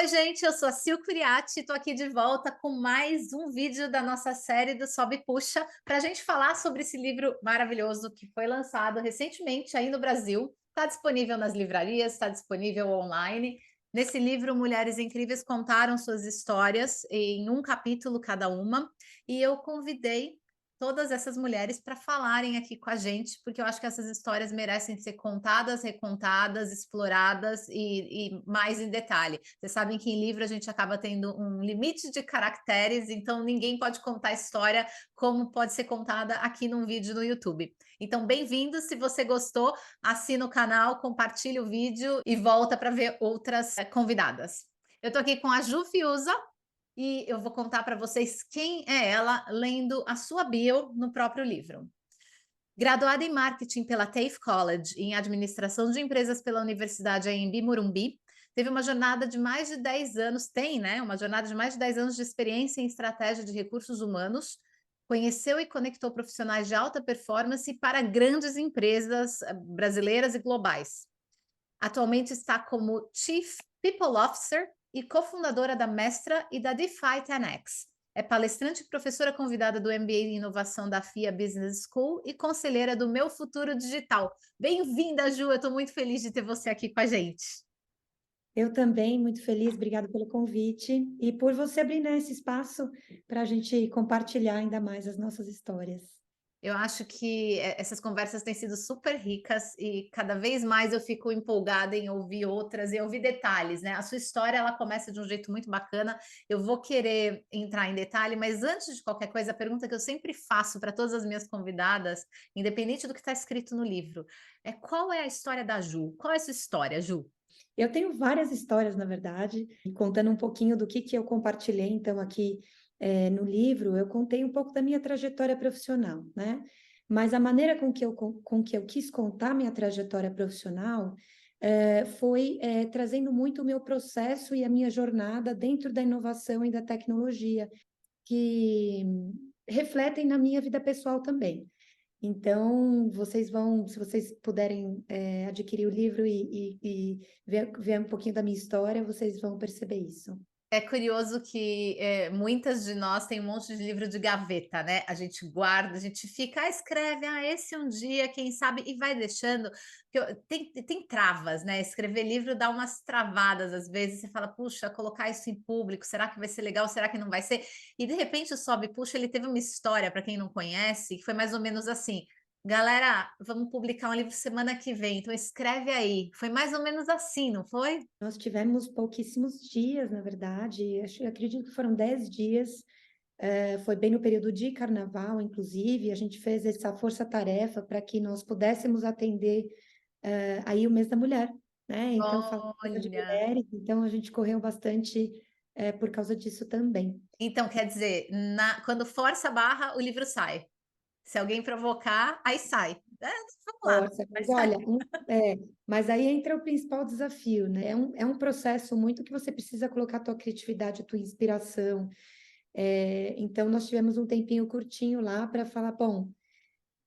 Oi, gente, eu sou a Sil Curiati, estou aqui de volta com mais um vídeo da nossa série do Sobe e Puxa, para a gente falar sobre esse livro maravilhoso que foi lançado recentemente aí no Brasil. Está disponível nas livrarias, está disponível online. Nesse livro, mulheres incríveis contaram suas histórias em um capítulo cada uma, e eu convidei todas essas mulheres para falarem aqui com a gente, porque eu acho que essas histórias merecem ser contadas, recontadas, exploradas e mais em detalhe. Vocês sabem que em livro a gente acaba tendo um limite de caracteres, então ninguém pode contar a história como pode ser contada aqui num vídeo no YouTube. Então, bem-vindo. Se você gostou, assina o canal, compartilha o vídeo e volta para ver outras convidadas. Eu estou aqui com a Ju Fiuza, e eu vou contar para vocês quem é ela, lendo a sua bio no próprio livro. Graduada em marketing pela TAFE College e em administração de empresas pela Universidade AMB Morumbi, teve uma jornada de mais de 10 anos, tem, né? Uma jornada de mais de 10 anos de experiência em estratégia de recursos humanos, conheceu e conectou profissionais de alta performance para grandes empresas brasileiras e globais. Atualmente está como Chief People Officer e cofundadora da Mestra e da DeFi 10X. É palestrante e professora convidada do MBA em Inovação da FIA Business School e conselheira do Meu Futuro Digital. Bem-vinda, Ju, eu estou muito feliz de ter você aqui com a gente. Eu também, muito feliz, obrigada pelo convite e por você abrir, né, esse espaço para a gente compartilhar ainda mais as nossas histórias. Eu acho que essas conversas têm sido super ricas e cada vez mais eu fico empolgada em ouvir outras e ouvir detalhes, né? A sua história, ela começa de um jeito muito bacana. Eu vou querer entrar em detalhe, mas antes de qualquer coisa, a pergunta que eu sempre faço para todas as minhas convidadas, independente do que está escrito no livro, é: qual é a história da Ju? Qual é a sua história, Ju? Eu tenho várias histórias, na verdade, e contando um pouquinho do que eu compartilhei, então, aqui no livro, eu contei um pouco da minha trajetória profissional, né? Mas a maneira com que eu quis contar minha trajetória profissional foi trazendo muito o meu processo e a minha jornada dentro da inovação e da tecnologia, que refletem na minha vida pessoal também. Então, vocês vão, se vocês puderem adquirir o livro e ver um pouquinho da minha história, vocês vão perceber isso. É curioso que muitas de nós têm um monte de livro de gaveta, né? A gente guarda, a gente fica, escreve, esse um dia, quem sabe, e vai deixando. Tem travas, né? Escrever livro dá umas travadas às vezes. Você fala, puxa, colocar isso em público, será que vai ser legal? Será que não vai ser? E de repente o Sobe e Puxa, ele teve uma história, para quem não conhece, que foi mais ou menos assim. Galera, vamos publicar um livro semana que vem, então escreve aí. Foi mais ou menos assim, não foi? Nós tivemos pouquíssimos dias, na verdade, acredito que foram 10 dias, foi bem no período de carnaval, inclusive, a gente fez essa força-tarefa para que nós pudéssemos atender aí o mês da mulher, né? Então, falando de Olha. mulheres, então a gente correu bastante por causa disso também. Então, quer dizer, quando força a barra, o livro sai. Se alguém provocar, aí sai. Vamos lá, Força, vai mas olha, sair. mas aí entra o principal desafio, né? É um processo muito que você precisa colocar a tua criatividade, a tua inspiração. Então, nós tivemos um tempinho curtinho lá para falar, bom,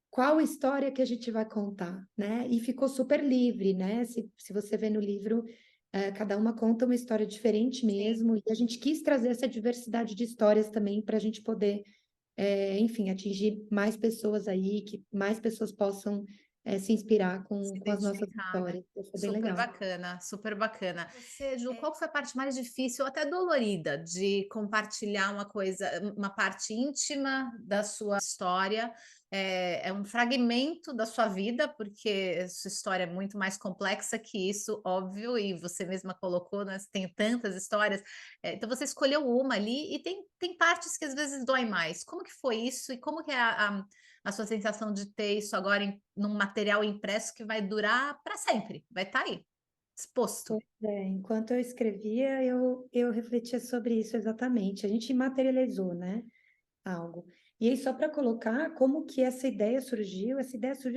qual história que a gente vai contar, né? E ficou super livre, né? Se você vê no livro, cada uma conta uma história diferente Sim. mesmo, e a gente quis trazer essa diversidade de histórias também para a gente poder enfim, atingir mais pessoas aí, que mais pessoas possam se inspirar Se com as nossas identificar, né? histórias. Isso é bem Super legal. bacana, super bacana. Você, Ju, qual foi a parte mais difícil, ou até dolorida, de compartilhar uma coisa, uma parte íntima da sua história? É um fragmento da sua vida, porque sua história é muito mais complexa que isso, óbvio, e você mesma colocou, né? Você tem tantas histórias. Então você escolheu uma ali e tem partes que às vezes doem mais. Como que foi isso e como que é a sua sensação de ter isso agora num material impresso que vai durar para sempre, vai estar aí, exposto. Pois é, enquanto eu escrevia, eu refletia sobre isso exatamente. A gente materializou, né, algo. E aí, só para colocar como que essa ideia surgiu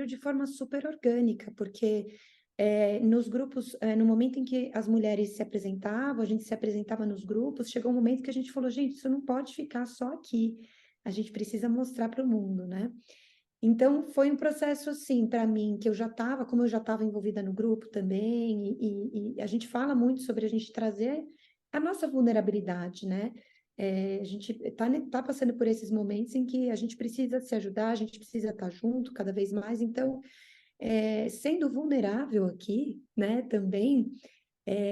de forma super orgânica, porque nos grupos, no momento em que as mulheres se apresentavam, a gente se apresentava nos grupos, chegou um momento que a gente falou, gente, isso não pode ficar só aqui, a gente precisa mostrar para o mundo, né? Então, foi um processo, assim, para mim, que eu já estava, como eu já estava envolvida no grupo também, e a gente fala muito sobre a gente trazer a nossa vulnerabilidade, né? A gente tá passando por esses momentos em que a gente precisa se ajudar, a gente precisa estar junto cada vez mais. Então, sendo vulnerável aqui, né, também,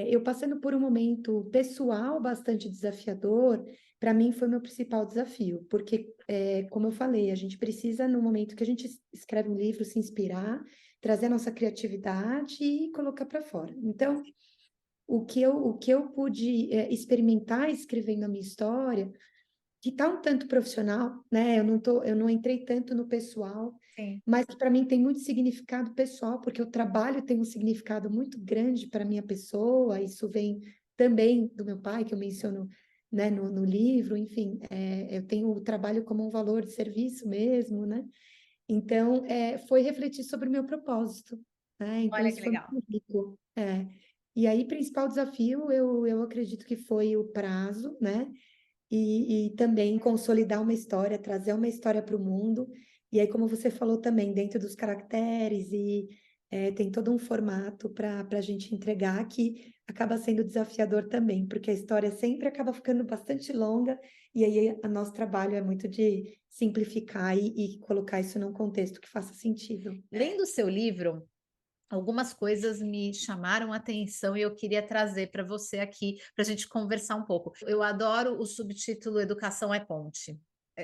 eu passando por um momento pessoal bastante desafiador, para mim foi meu principal desafio, porque, como eu falei, a gente precisa, no momento que a gente escreve um livro, se inspirar, trazer a nossa criatividade e colocar para fora. Então, o que eu pude experimentar escrevendo a minha história, que está um tanto profissional, né? Eu não entrei tanto no pessoal, Sim. mas para mim tem muito significado pessoal, porque o trabalho tem um significado muito grande para minha pessoa. Isso vem também do meu pai, que eu menciono, né, no livro. Enfim, eu tenho o trabalho como um valor de serviço mesmo, né? Então, foi refletir sobre o meu propósito, né? Então, Olha que isso foi legal. muito rico. E aí, principal desafio, eu acredito que foi o prazo, né? E também consolidar uma história, trazer uma história para o mundo. E aí, como você falou também, dentro dos caracteres, tem todo um formato para a gente entregar que acaba sendo desafiador também, porque a história sempre acaba ficando bastante longa, e aí o nosso trabalho é muito de simplificar e colocar isso num contexto que faça sentido. Lendo o seu livro, algumas coisas me chamaram a atenção e eu queria trazer para você aqui, para a gente conversar um pouco. Eu adoro o subtítulo Educação é Ponte.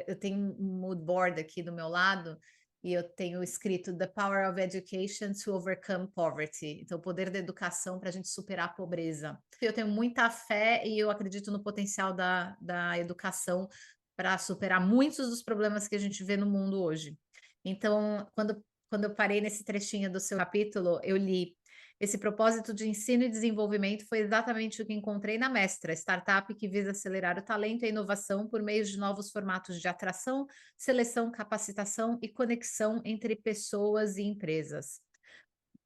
Eu tenho um mood board aqui do meu lado e eu tenho escrito The Power of Education to Overcome Poverty. Então, o poder da educação para a gente superar a pobreza. Eu tenho muita fé e eu acredito no potencial da educação para superar muitos dos problemas que a gente vê no mundo hoje. Então, quando eu parei nesse trechinho do seu capítulo, eu li: esse propósito de ensino e desenvolvimento foi exatamente o que encontrei na Mestra, startup que visa acelerar o talento e a inovação por meio de novos formatos de atração, seleção, capacitação e conexão entre pessoas e empresas.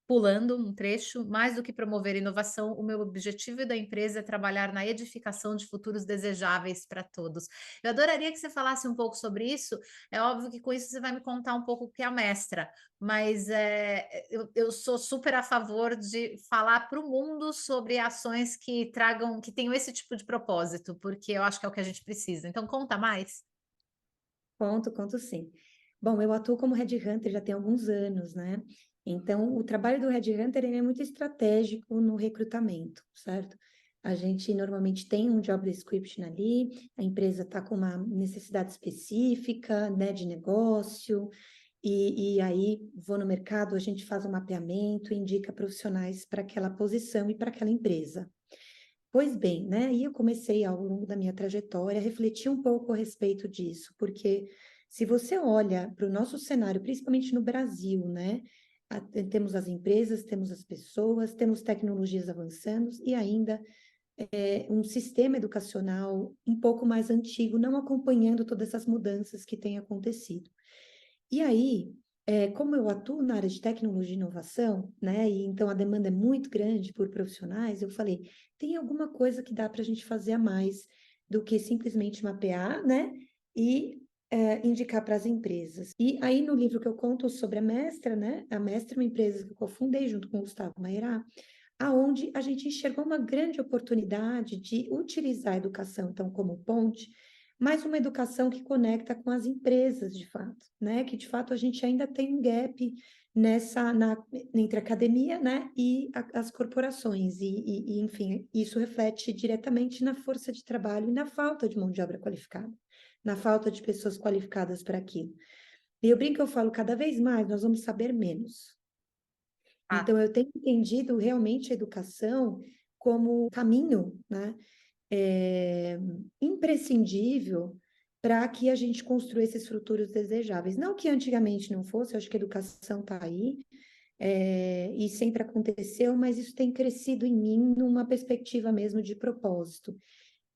Pulando um trecho, mais do que promover inovação, o meu objetivo da empresa é trabalhar na edificação de futuros desejáveis para todos. Eu adoraria que você falasse um pouco sobre isso. É óbvio que com isso você vai me contar um pouco o que é a Mestra, mas eu sou super a favor de falar para o mundo sobre ações que tragam, que tenham esse tipo de propósito, porque eu acho que é o que a gente precisa. Então, conta mais. Conto sim. Bom, eu atuo como headhunter já tem alguns anos, né? Então, o trabalho do headhunter ele é muito estratégico no recrutamento, certo? A gente normalmente tem um job description ali, a empresa está com uma necessidade específica, né, de negócio, e aí vou no mercado, a gente faz um mapeamento, indica profissionais para aquela posição e para aquela empresa. Pois bem, né? E eu comecei ao longo da minha trajetória a refletir um pouco a respeito disso, porque se você olha para o nosso cenário, principalmente no Brasil, né? Temos as empresas, temos as pessoas, temos tecnologias avançando e ainda um sistema educacional um pouco mais antigo, não acompanhando todas essas mudanças que têm acontecido. E aí, como eu atuo na área de tecnologia e inovação, né, e então a demanda é muito grande por profissionais, eu falei, tem alguma coisa que dá para a gente fazer a mais do que simplesmente mapear, né, e indicar para as empresas. E aí, no livro que eu conto sobre a Mestra, né, a Mestra é uma empresa que eu cofundei junto com o Gustavo Maierá, aonde a gente enxergou uma grande oportunidade de utilizar a educação, então, como ponte, mas uma educação que conecta com as empresas, de fato, né? Que, de fato, a gente ainda tem um gap entre a academia, né, e as corporações, enfim, isso reflete diretamente na força de trabalho e na falta de mão de obra qualificada, na falta de pessoas qualificadas para aquilo. E eu brinco, eu falo, cada vez mais nós vamos saber menos, Ah, então, eu tenho entendido realmente a educação como caminho, né, imprescindível para que a gente construa esses futuros desejáveis. Não que antigamente não fosse, eu acho que a educação está aí, e sempre aconteceu, mas isso tem crescido em mim numa perspectiva mesmo de propósito.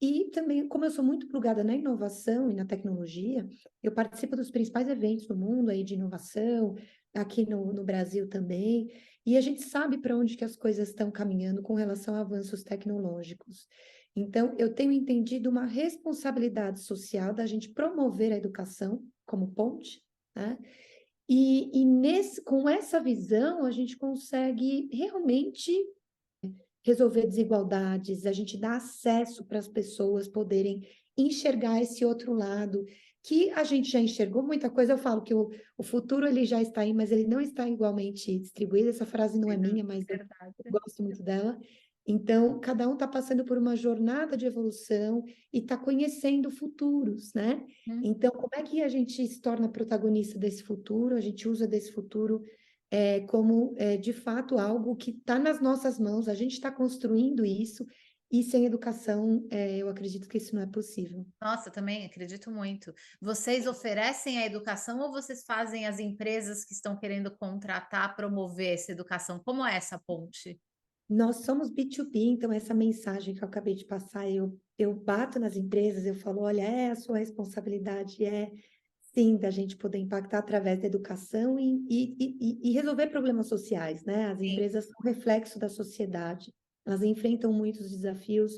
E também, como eu sou muito plugada na inovação e na tecnologia, eu participo dos principais eventos do mundo aí de inovação, aqui no Brasil também, e a gente sabe para onde que as coisas estão caminhando com relação a avanços tecnológicos. Então, eu tenho entendido uma responsabilidade social da gente promover a educação como ponte, né? Com essa visão, a gente consegue realmente resolver desigualdades, a gente dá acesso para as pessoas poderem enxergar esse outro lado, que a gente já enxergou muita coisa. Eu falo que o futuro ele já está aí, mas ele não está igualmente distribuído. Essa frase não é minha, mas eu Verdade. gosto muito dela. Então, cada um está passando por uma jornada de evolução e está conhecendo futuros, né? Hum. Então, como é que a gente se torna protagonista desse futuro? A gente usa desse futuro como, de fato, algo que está nas nossas mãos, a gente está construindo isso, e sem educação, eu acredito que isso não é possível. Nossa, também acredito muito. Vocês oferecem a educação ou vocês fazem as empresas que estão querendo contratar promover essa educação? Como é essa ponte? Nós somos B2B, então essa mensagem que eu acabei de passar, eu bato nas empresas, eu falo, olha, é a sua responsabilidade, sim, da gente poder impactar através da educação e resolver problemas sociais, né? As Sim, empresas são reflexo da sociedade, elas enfrentam muitos desafios,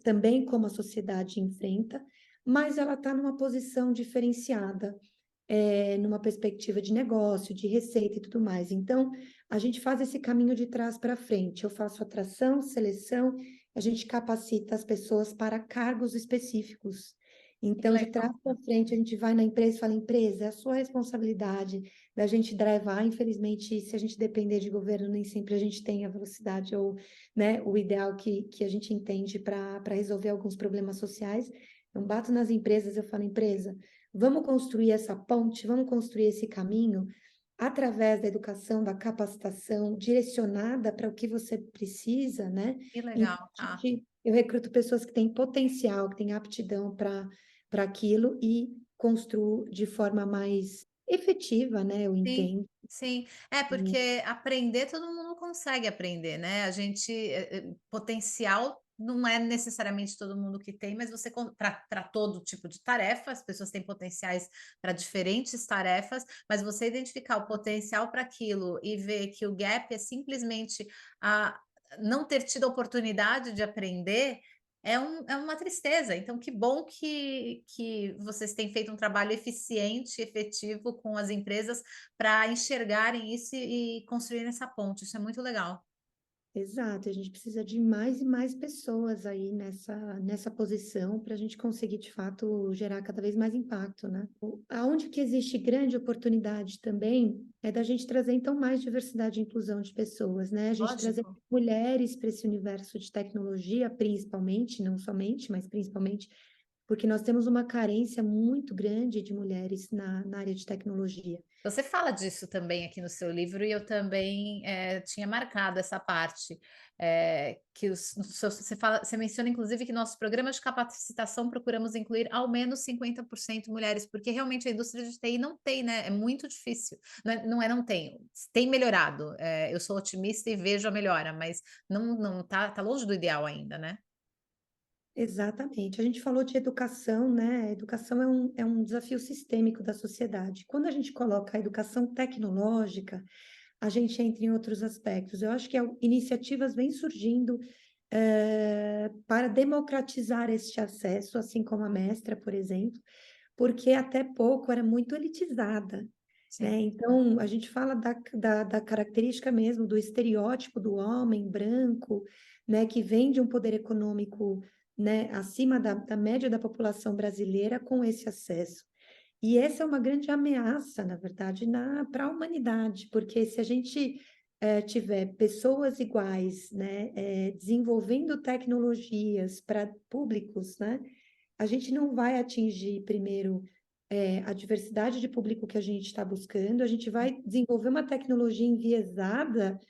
também como a sociedade enfrenta, mas ela está numa posição diferenciada, numa perspectiva de negócio, de receita e tudo mais. Então, a gente faz esse caminho de trás para frente. Eu faço atração, seleção, a gente capacita as pessoas para cargos específicos. que Então, de trás legal. para frente, a gente vai na empresa e fala, empresa, é a sua responsabilidade da gente drivar. Infelizmente, se a gente depender de governo, nem sempre a gente tem a velocidade ou, né, o ideal que a gente entende para resolver alguns problemas sociais. Eu bato nas empresas, eu falo, empresa, vamos construir essa ponte, vamos construir esse caminho através da educação, da capacitação direcionada para o que você precisa, né? Que Então, legal, tá? eu recruto pessoas que têm potencial, que têm aptidão para aquilo e construo de forma mais efetiva, né? Eu Sim, entendo. sim. É, porque aprender todo mundo consegue aprender, né? A gente, potencial não é necessariamente todo mundo que tem, mas você para todo tipo de tarefa, as pessoas têm potenciais para diferentes tarefas, mas você identificar o potencial para aquilo e ver que o gap é simplesmente a não ter tido a oportunidade de aprender, é uma tristeza. Então, que bom que vocês têm feito um trabalho eficiente, efetivo com as empresas para enxergarem isso e construírem essa ponte. Isso é muito legal. Exato, a gente precisa de mais e mais pessoas aí nessa posição para a gente conseguir, de fato, gerar cada vez mais impacto, né? Aonde que existe grande oportunidade também é da gente trazer, então, mais diversidade e inclusão de pessoas, né? A gente trazer Lógico. mulheres para esse universo de tecnologia, principalmente, não somente, mas principalmente, porque nós temos uma carência muito grande de mulheres na área de tecnologia. Você fala disso também aqui no seu livro, e eu também tinha marcado essa parte. Que você menciona, inclusive, que nossos programas de capacitação procuramos incluir ao menos 50% mulheres, porque realmente a indústria de TI não tem, né? É muito difícil. Não tem. Tem melhorado. Eu sou otimista e vejo a melhora, mas não tá longe do ideal ainda, né? Exatamente. A gente falou de educação, né? A educação é um desafio sistêmico da sociedade. Quando a gente coloca a educação tecnológica, a gente entra em outros aspectos. Eu acho que iniciativas vêm surgindo para democratizar este acesso, assim como a Mestra, por exemplo, porque até pouco era muito elitizada, né? Sim. Então, a gente fala da característica mesmo, do estereótipo do homem branco, né, que vem de um poder econômico, né, acima da média da população brasileira com esse acesso. E essa é uma grande ameaça, na verdade, para a humanidade, porque se a gente tiver pessoas iguais, né, desenvolvendo tecnologias para públicos, né, a gente não vai atingir primeiro a diversidade de público que a gente está buscando, a gente vai desenvolver uma tecnologia enviesada,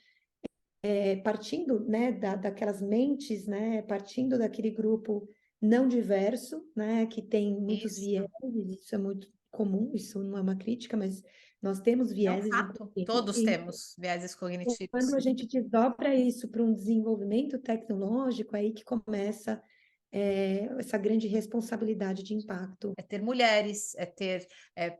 partindo, né, daquelas mentes, né, partindo daquele grupo não diverso, né, que tem muitos Isso. vieses, isso é muito comum, isso não é uma crítica, mas nós temos É um vieses um fato. pouquinho, Todos e temos viéses quando a cognitivos. gente desdobra isso para um desenvolvimento tecnológico, é aí que começa essa grande responsabilidade de impacto. É ter mulheres, é ter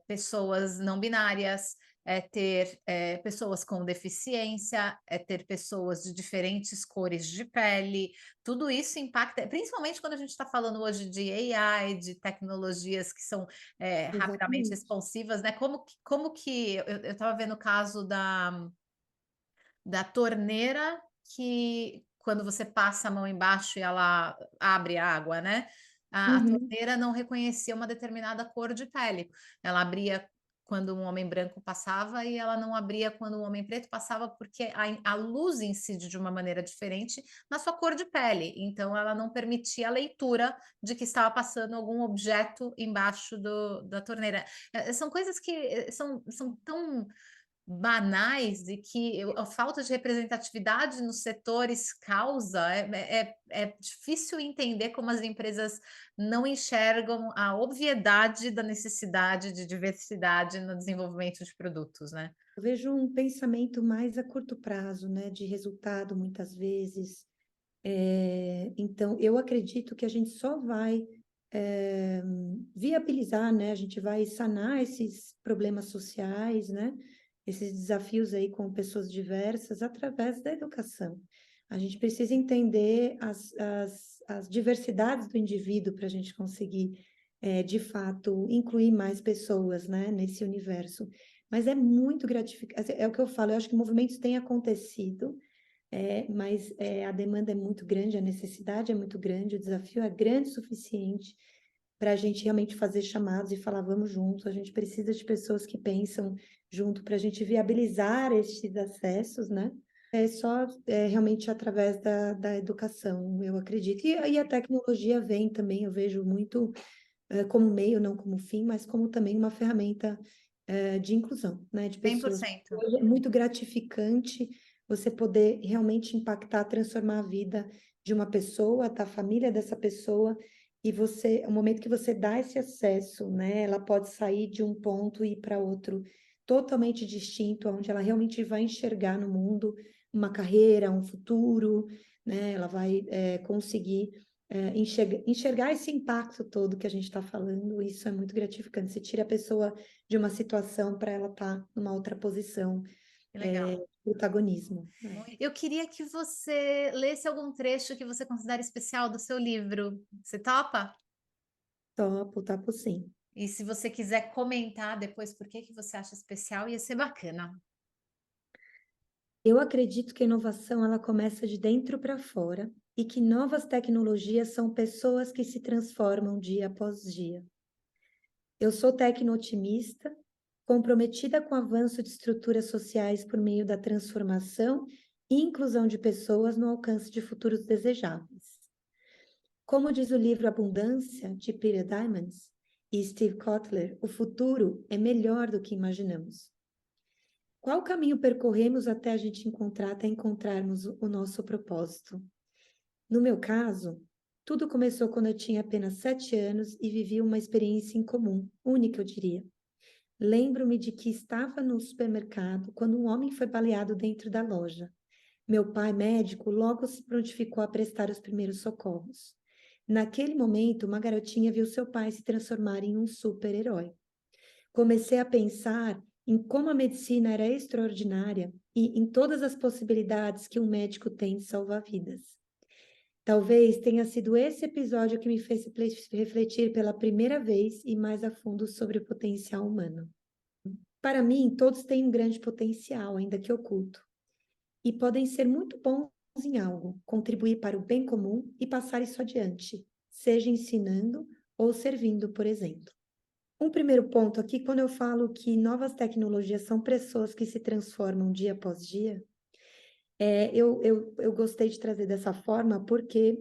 pessoas não binárias, é ter pessoas com deficiência, é ter pessoas de diferentes cores de pele. Tudo isso impacta, principalmente quando a gente está falando hoje de AI, de tecnologias que são rapidamente Exatamente. responsivas, né? Como que eu estava vendo o caso da torneira que quando você passa a mão embaixo e ela abre a água, né? A Uhum. torneira não reconhecia uma determinada cor de pele. Ela abria quando um homem branco passava e ela não abria quando um homem preto passava, porque a luz incide de uma maneira diferente na sua cor de pele. Então, ela não permitia a leitura de que estava passando algum objeto embaixo da torneira. São coisas que são tão banais e que a falta de representatividade nos setores causa, é difícil entender como as empresas não enxergam a obviedade da necessidade de diversidade no desenvolvimento de produtos, né? Eu vejo um pensamento mais a curto prazo, né, de resultado muitas vezes. Então, eu acredito que a gente só vai viabilizar, né, a gente vai sanar esses problemas sociais, né, esses desafios aí com pessoas diversas através da educação. A gente precisa entender as diversidades do indivíduo para a gente conseguir, de fato, incluir mais pessoas, né, nesse universo. Mas é muito gratificante, é o que eu falo, eu acho que movimentos têm acontecido, mas a demanda é muito grande, a necessidade é muito grande, o desafio é grande o suficiente para a gente realmente fazer chamados e falar, vamos juntos, a gente precisa de pessoas que pensam junto para a gente viabilizar estes acessos, né? É só realmente através da educação, eu acredito. E a tecnologia vem também, eu vejo muito como meio, não como fim, mas como também uma ferramenta de inclusão, né, de pessoas. 100%. Hoje é muito gratificante você poder realmente impactar, transformar a vida de uma pessoa, da família dessa pessoa, e você, o momento que você dá esse acesso, né, ela pode sair de um ponto e ir para outro totalmente distinto, onde ela realmente vai enxergar no mundo uma carreira, um futuro, né, ela vai conseguir enxergar esse impacto todo que a gente está falando, isso é muito gratificante. Você tira a pessoa de uma situação para ela estar numa outra posição, Que legal. protagonismo, né? Eu queria que você lesse algum trecho que você considera especial do seu livro. Você topa? Topo, topo sim. E se você quiser comentar depois por que que você acha especial, ia ser bacana. Eu acredito que a inovação ela começa de dentro para fora e que novas tecnologias são pessoas que se transformam dia após dia. Eu sou tecno-otimista, comprometida com o avanço de estruturas sociais por meio da transformação e inclusão de pessoas no alcance de futuros desejáveis. Como diz o livro Abundância, de Peter Diamandis e Steve Kotler, o futuro é melhor do que imaginamos. Qual caminho percorremos até a gente encontrar, até encontrarmos o nosso propósito? No meu caso, tudo começou quando eu tinha apenas 7 anos e vivi uma experiência incomum, única, eu diria. Lembro-me de que estava no supermercado quando um homem foi baleado dentro da loja. Meu pai, médico, logo se prontificou a prestar os primeiros socorros. Naquele momento, uma garotinha viu seu pai se transformar em um super-herói. Comecei a pensar em como a medicina era extraordinária e em todas as possibilidades que um médico tem de salvar vidas. Talvez tenha sido esse episódio que me fez refletir pela primeira vez e mais a fundo sobre o potencial humano. Para mim, todos têm um grande potencial, ainda que oculto, e podem ser muito bons em algo, contribuir para o bem comum e passar isso adiante, seja ensinando ou servindo, por exemplo. Um primeiro ponto aqui, quando eu falo que novas tecnologias são pessoas que se transformam dia após dia, eu gostei de trazer dessa forma porque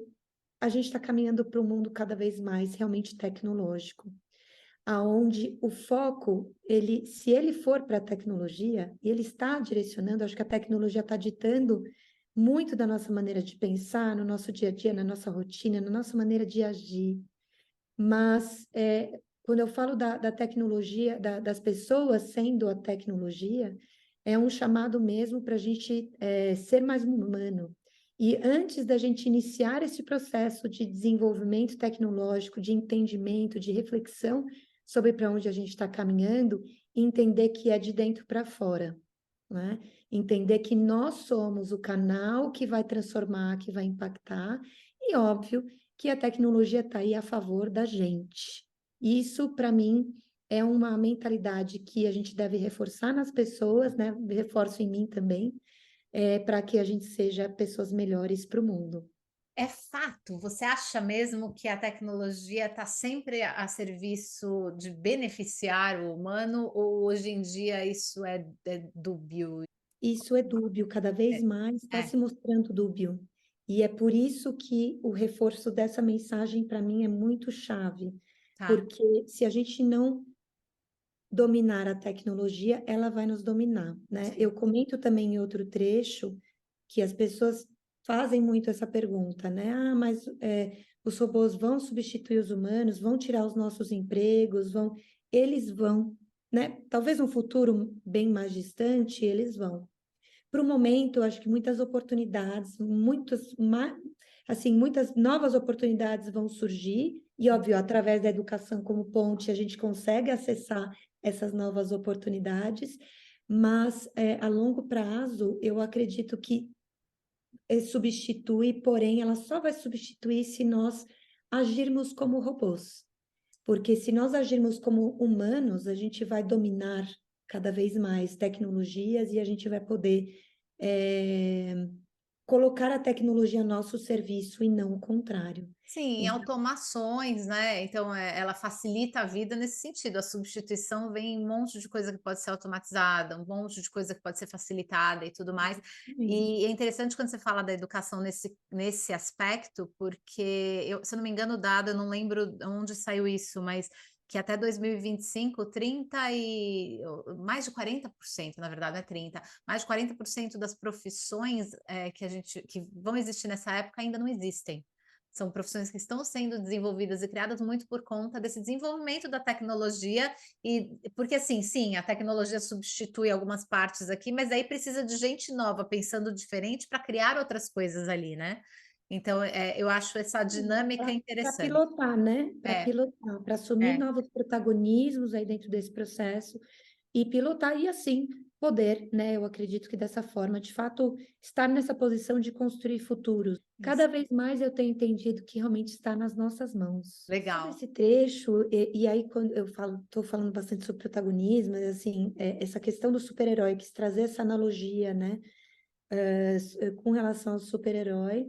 a gente está caminhando para um mundo cada vez mais realmente tecnológico, aonde o foco, se ele for para a tecnologia, e ele está direcionando, acho que a tecnologia está ditando muito da nossa maneira de pensar, no nosso dia a dia, na nossa rotina, na nossa maneira de agir. Mas quando eu falo da tecnologia, das pessoas sendo a tecnologia, é um chamado mesmo para a gente ser mais humano. E antes da gente iniciar esse processo de desenvolvimento tecnológico, de entendimento, de reflexão sobre para onde a gente está caminhando, entender que é de dentro para fora, né? Entender que nós somos o canal que vai transformar, que vai impactar, e óbvio que a tecnologia está aí a favor da gente. Isso, para mim, é uma mentalidade que a gente deve reforçar nas pessoas, né? Reforço em mim também, para que a gente seja pessoas melhores para o mundo. É fato? Você acha mesmo que a tecnologia está sempre a serviço de beneficiar o humano ou hoje em dia isso é dúbio? Isso é dúbio, cada vez mais está É, se mostrando dúbio. E é por isso que o reforço dessa mensagem, para mim, é muito chave, tá. porque se a gente não dominar a tecnologia, ela vai nos dominar, né? Sim. Eu comento também em outro trecho que as pessoas fazem muito essa pergunta, né? Ah, mas os robôs vão substituir os humanos, vão tirar os nossos empregos, vão... Eles vão, né? Talvez no futuro bem mais distante, eles vão. Para o momento, eu acho que muitas oportunidades, assim, muitas novas oportunidades vão surgir, e óbvio, através da educação como ponte, a gente consegue acessar essas novas oportunidades, mas a longo prazo, eu acredito que substitui, porém, ela só vai substituir se nós agirmos como robôs. Porque se nós agirmos como humanos, a gente vai dominar cada vez mais tecnologias e a gente vai poder colocar a tecnologia a nosso serviço e não o contrário. Sim, Então, automações, né? Então, ela facilita a vida nesse sentido. A substituição vem um monte de coisa que pode ser automatizada, um monte de coisa que pode ser facilitada e tudo mais. E é interessante quando você fala da educação nesse aspecto, porque eu, se eu não me engano, o dado, eu não lembro onde saiu isso, mas que até 2025, 30 e mais de 40%, na verdade, não é 30, mais de 40% das profissões que vão existir nessa época ainda não existem. São profissões que estão sendo desenvolvidas e criadas muito por conta desse desenvolvimento da tecnologia e porque assim, sim, a tecnologia substitui algumas partes aqui, mas aí precisa de gente nova pensando diferente para criar outras coisas ali, né? Então, eu acho essa dinâmica para interessante. pilotar, né? Para É, pilotar, para assumir é, novos protagonismos aí dentro desse processo e pilotar e assim poder, né? Eu acredito que dessa forma, de fato, estar nessa posição de construir futuros. Cada isso. vez mais eu tenho entendido que realmente está nas nossas mãos. Sobre Legal. esse trecho, e aí quando eu falo, estou falando bastante sobre protagonismo, mas assim, essa questão do super-herói, quis trazer essa analogia, né? Com relação ao super-herói.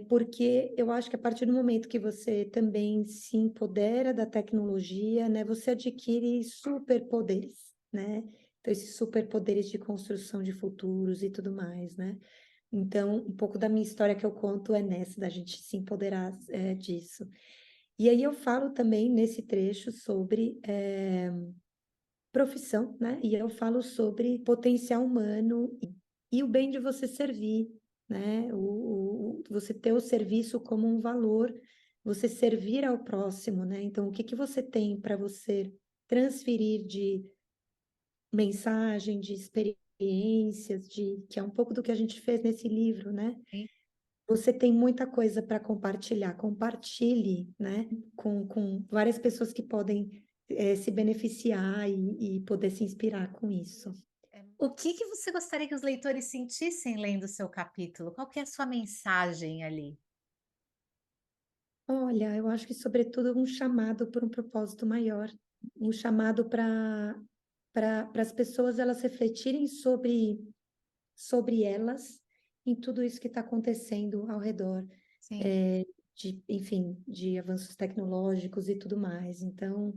Porque eu acho que a partir do momento que você também se empodera da tecnologia, né, você adquire superpoderes, né? Então, esses superpoderes de construção de futuros e tudo mais, né? Então, um pouco da minha história que eu conto é nessa, da gente se empoderar disso. E aí eu falo também nesse trecho sobre profissão, né? E eu falo sobre potencial humano e o bem de você servir, né? Você ter o serviço como um valor, você servir ao próximo, né? Então, o que que você tem para você transferir de mensagem, de experiências, que é um pouco do que a gente fez nesse livro, né? Sim. Você tem muita coisa para compartilhar. Compartilhe, né? Com várias pessoas que podem se beneficiar e poder se inspirar com isso. O que que você gostaria que os leitores sentissem lendo o seu capítulo? Qual que é a sua mensagem ali? Olha, eu acho que, sobretudo, um chamado por um propósito maior, um chamado para as pessoas elas refletirem sobre elas em tudo isso que está acontecendo ao redor, Sim. enfim, de avanços tecnológicos e tudo mais. Então,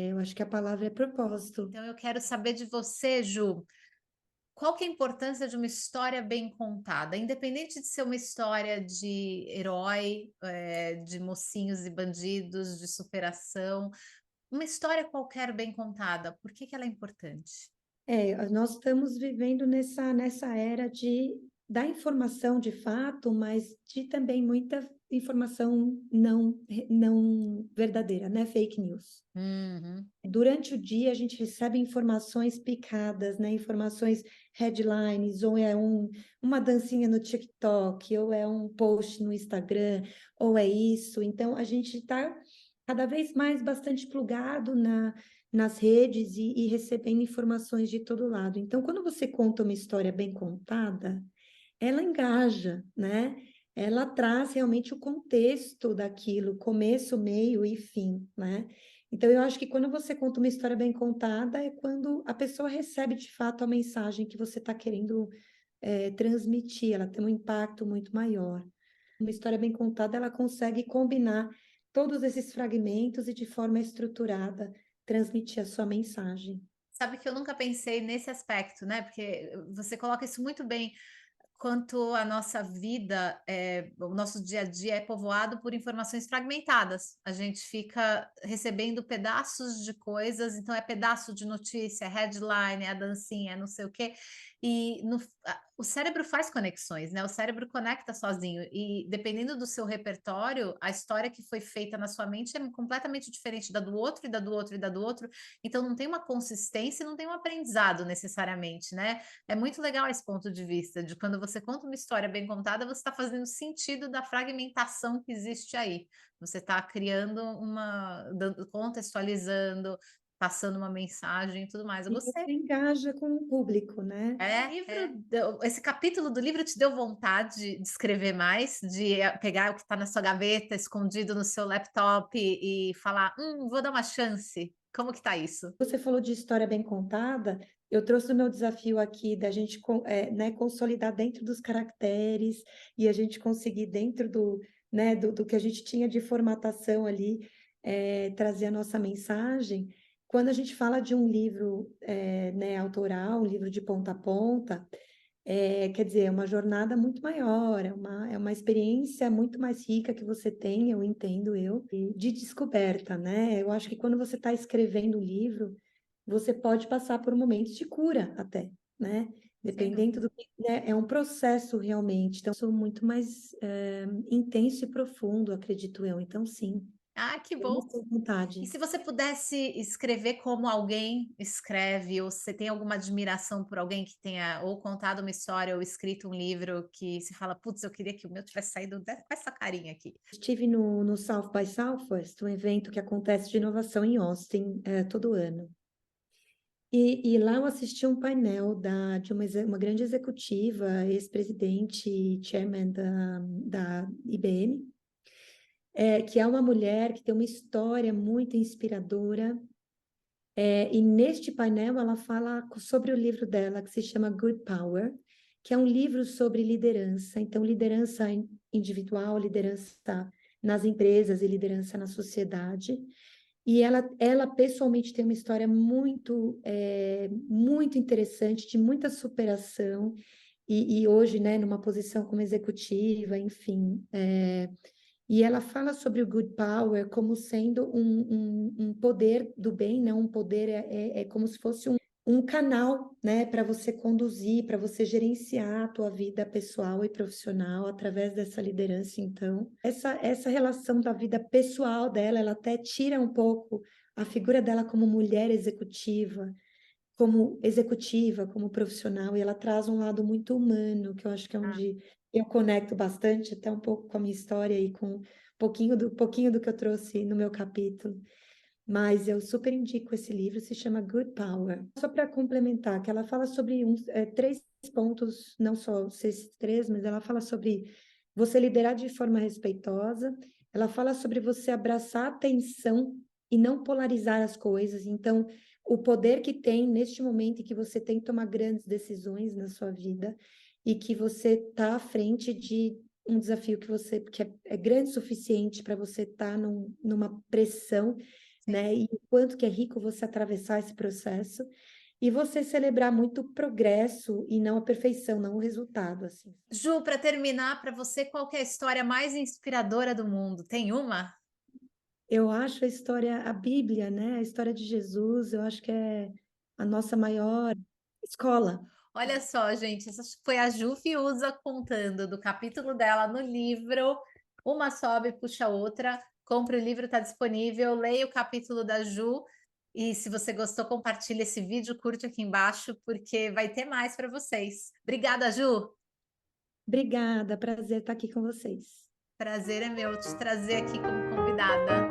eu acho que a palavra é propósito. Então eu quero saber de você, Ju. Qual que é a importância de uma história bem contada? Independente de ser uma história de herói, de mocinhos e bandidos, de superação, uma história qualquer bem contada, por que que ela é importante? Nós estamos vivendo nessa era da informação de fato, mas de também muita informação não verdadeira, né? Fake news. Uhum, Durante o dia, a gente recebe informações picadas, né? Informações headlines, ou é uma dancinha no TikTok, ou é um post no Instagram, ou é isso. Então, a gente está cada vez mais bastante plugado nas redes e recebendo informações de todo lado. Então, quando você conta uma história bem contada, ela engaja, né? Ela traz realmente o contexto daquilo, começo, meio e fim, né? Então, eu acho que quando você conta uma história bem contada, é quando a pessoa recebe de fato a mensagem que você está querendo transmitir, ela tem um impacto muito maior. Uma história bem contada, ela consegue combinar todos esses fragmentos e de forma estruturada transmitir a sua mensagem. Sabe que eu nunca pensei nesse aspecto, né? Porque você coloca isso muito bem. Quanto a nossa vida, o nosso dia a dia é povoado por informações fragmentadas. A gente fica recebendo pedaços de coisas, então é pedaço de notícia, é headline, é a dancinha, é não sei o quê. E o cérebro faz conexões, né? O cérebro conecta sozinho. E dependendo do seu repertório, a história que foi feita na sua mente é completamente diferente da do outro, e da do outro, e da do outro. Então não tem uma consistência, não tem um aprendizado necessariamente, né? É muito legal esse ponto de vista, de quando você conta uma história bem contada, você está fazendo sentido da fragmentação que existe aí. Você está criando contextualizando, passando uma mensagem e tudo mais. Eu E gostei. você engaja com o público, né? Esse capítulo do livro te deu vontade de escrever mais, de pegar o que está na sua gaveta, escondido no seu laptop e falar, vou dar uma chance. Como que tá isso? Você falou de história bem contada, eu trouxe o meu desafio aqui da gente né, consolidar dentro dos caracteres e a gente conseguir dentro do que a gente tinha de formatação ali, trazer a nossa mensagem. Quando a gente fala de um livro, né, autoral, um livro de ponta a ponta, quer dizer, é uma jornada muito maior, é uma experiência muito mais rica que você tem, eu entendo de descoberta, né? Eu acho que quando você está escrevendo o livro, você pode passar por momentos de cura até, né? Sem dúvida. Dependendo do que, né? É um processo realmente, então, sou muito mais intenso e profundo, acredito eu. Então, sim, Ah, que tenho bom. muita E vontade. se você pudesse escrever como alguém escreve, ou você tem alguma admiração por alguém que tenha ou contado uma história ou escrito um livro que se fala, putz, eu queria que o meu tivesse saído com essa carinha aqui. Estive no South by Southwest, um evento que acontece de inovação em Austin, todo ano. E lá eu assisti um painel de uma grande executiva, ex-presidente, chairman da IBM, que é uma mulher que tem uma história muito inspiradora. E neste painel ela fala sobre o livro dela, que se chama Good Power, que é um livro sobre liderança. Então, liderança individual, liderança nas empresas e liderança na sociedade. E ela pessoalmente tem uma história muito interessante, de muita superação, e hoje, né, numa posição como executiva, enfim. E ela fala sobre o good power como sendo um poder do bem, não um poder, é como se fosse um canal, né, para você conduzir, para você gerenciar a tua vida pessoal e profissional através dessa liderança. Então, essa relação da vida pessoal dela, ela até tira um pouco a figura dela como mulher executiva, como profissional, e ela traz um lado muito humano, que eu acho que é Ah, onde eu conecto bastante, até um pouco com a minha história e com um pouquinho do que eu trouxe no meu capítulo. Mas eu super indico esse livro, se chama Good Power. Só para complementar, que ela fala sobre três pontos, não só esses três, mas ela fala sobre você liderar de forma respeitosa, ela fala sobre você abraçar a atenção e não polarizar as coisas. Então, o poder que tem neste momento em que você tem que tomar grandes decisões na sua vida e que você está à frente de um desafio que é grande o suficiente para você estar numa pressão, sim. né? E o quanto que é rico você atravessar esse processo e você celebrar muito o progresso e não a perfeição, não o resultado, assim. Ju, para terminar, para você, qual que é a história mais inspiradora do mundo? Tem uma? Eu acho a Bíblia, né? A história de Jesus, eu acho que é a nossa maior escola. Olha só, gente, essa foi a Ju Fiuza contando do capítulo dela no livro Uma Sobe, Puxa Outra. Compre o livro, está disponível. Leia o capítulo da Ju. E se você gostou, compartilhe esse vídeo, curte aqui embaixo, porque vai ter mais para vocês. Obrigada, Ju. Obrigada, prazer estar aqui com vocês. Prazer é meu te trazer aqui como convidada.